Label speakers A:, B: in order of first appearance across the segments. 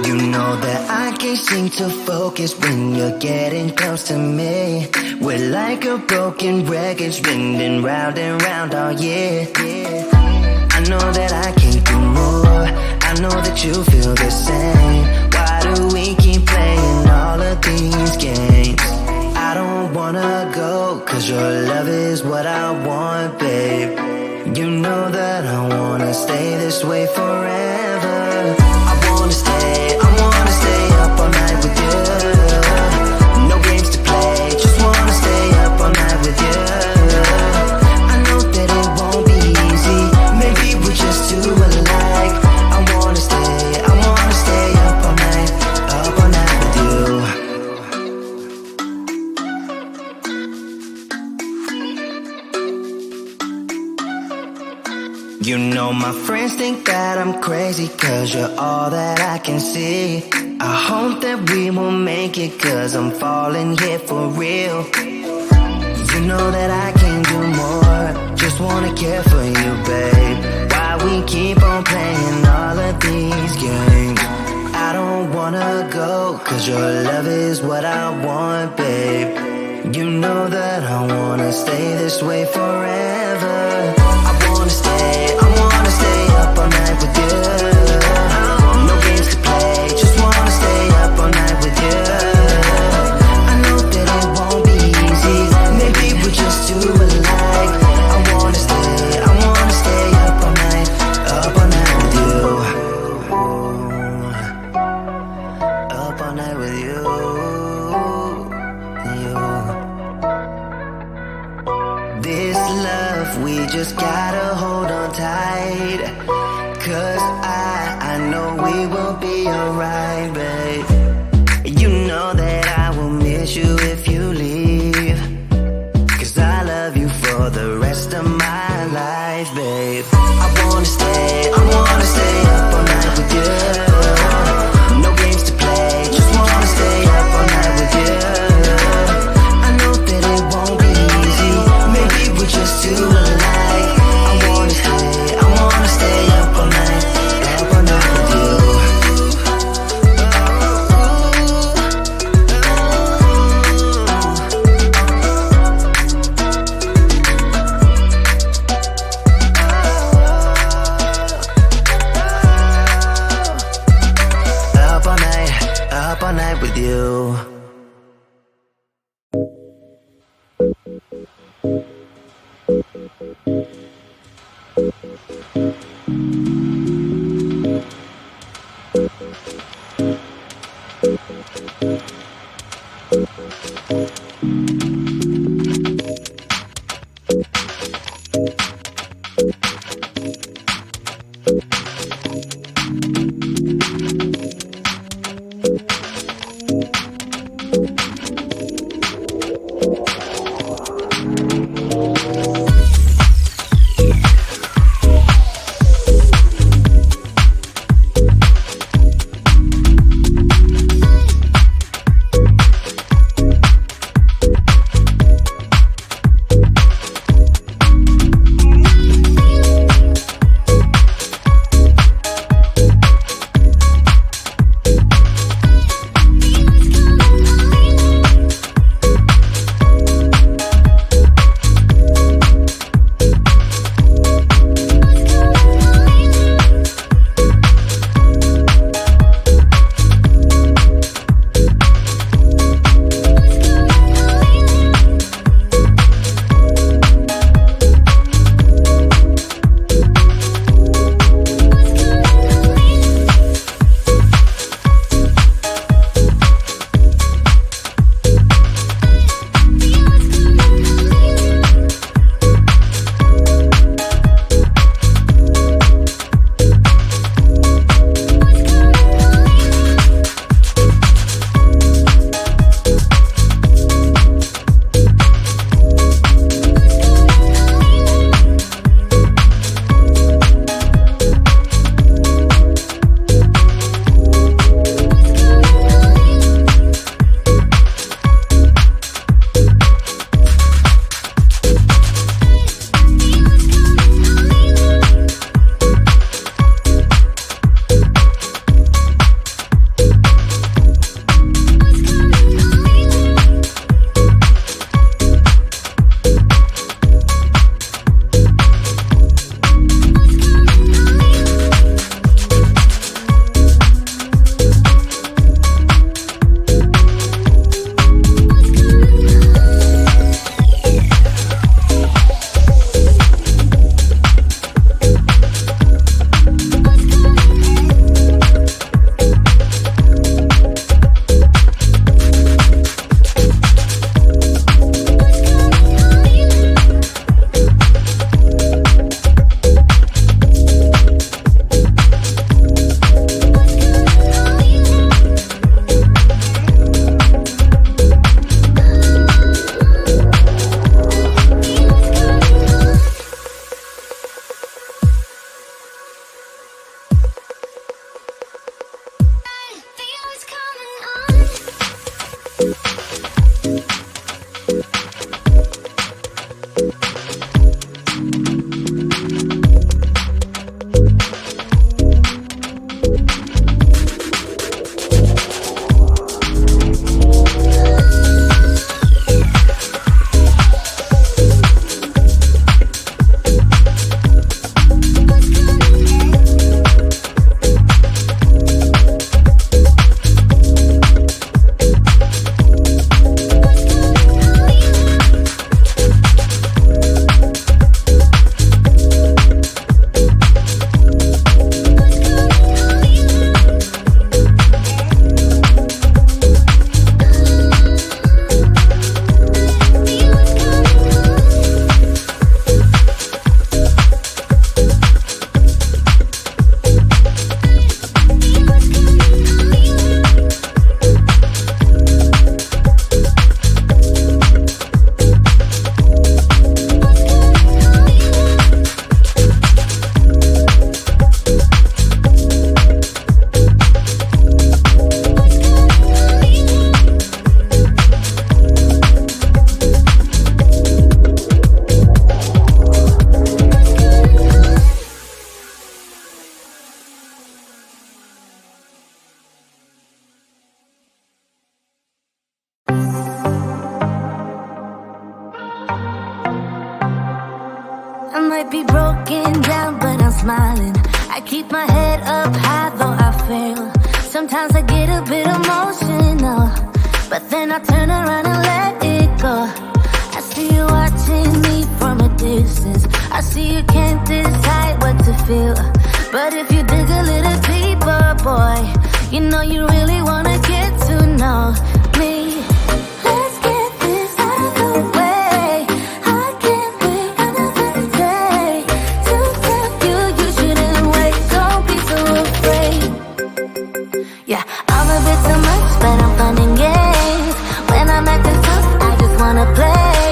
A: You know that I can't seem to focus when you're getting close to me. We're like a broken record spinning round and round all year. I know that I can't do more. I know that you feel the same. Why do we keep playing all of these games? I don't wanna go, cause your love is what I want, babe. You know that I wanna stay this way forever. I wanna stay up all night with you. No games to play, just wanna stay up all night with you. I know that it won't be easy, maybe we're just too alike. I wanna stay up all night with you. You know my friends think that I'm crazy, cause you're all that I can see. I hope that we will make it, cause I'm falling here for real. You know that I can do more, just wanna care for you, babe. Why we keep on playing all of these games? I don't wanna go, cause your love is what I want, babe. You know that I wanna stay this way forever. I wanna stay up all night. Cause I know we will be alright, babe. You know that I will miss you if you leave. Cause I love you for the rest of my life, babe. I wanna stay up all night with you. No games to play, just wanna stay up all night with you. I know that it won't be easy, maybe we're just too alike. I wanna stay up all night with you.
B: might be broken down, but I'm smiling. I keep my head up high, though I fail. Sometimes I get a bit emotional, but then I turn around and let it go. I see you watching me from a distance. I see you can't decide what to feel, but if you dig a little deeper, boy, you know you really wanna get to know me. Let's get this out of the way. I can't wait another day to tell you you shouldn't wait. Don't be so afraid. Yeah, I'm a bit too much, but I'm fun and games. When I'm acting tough, I just wanna play.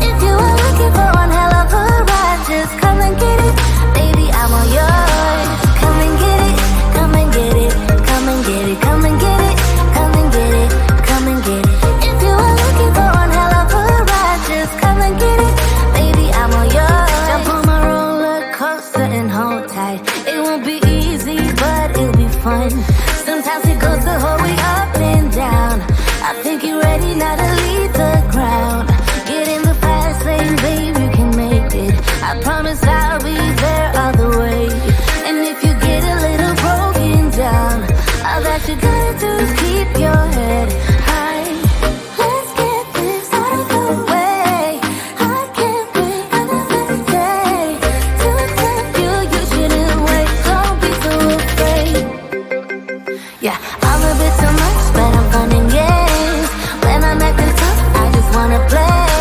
B: If you are looking for one hell of a ride, just come and get it. Baby, I'm all yours. Come and get it, come and get it, come and get it, come and get it, come and get it, come and get it. If you are looking for one hell of a ride, just come and get it. Baby, I'm all yours. Jump on my roller coaster and hold tight. It won't be easy, but it'll be fun. Sometimes it goes the whole way up and down. I think you're ready now to leave the ground. Get in the fast lane, babe, you can make it. I promise I'll be there all the way. And if you get a little broken down, all that you gotta do is keep your head high. Let's get this out of the way. I can't wait another day to tell you you shouldn't wait. Don't be so afraid. Yeah, I'm a bit too much, but I'm fun and games. When I'm acting tough, I just wanna play.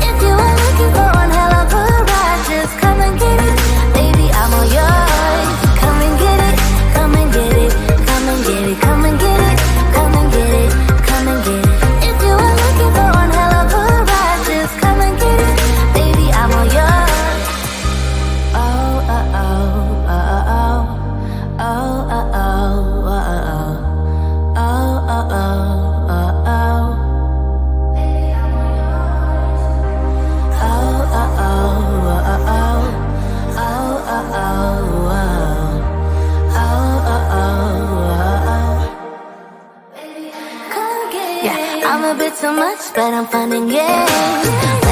B: If you are looking for one hell of a ride, just come and get it. Baby, I'm all yours. Come and get it, come and get it, come and get it, come and get it, come and get it, come and get it. If you are looking for one hell of a ride, just come and get it. Baby, I'm all yours. Oh, oh, oh, oh, oh, oh, oh, oh, oh, oh, oh, oh, oh. Yeah, I'm a bit too much, but I'm fun and games.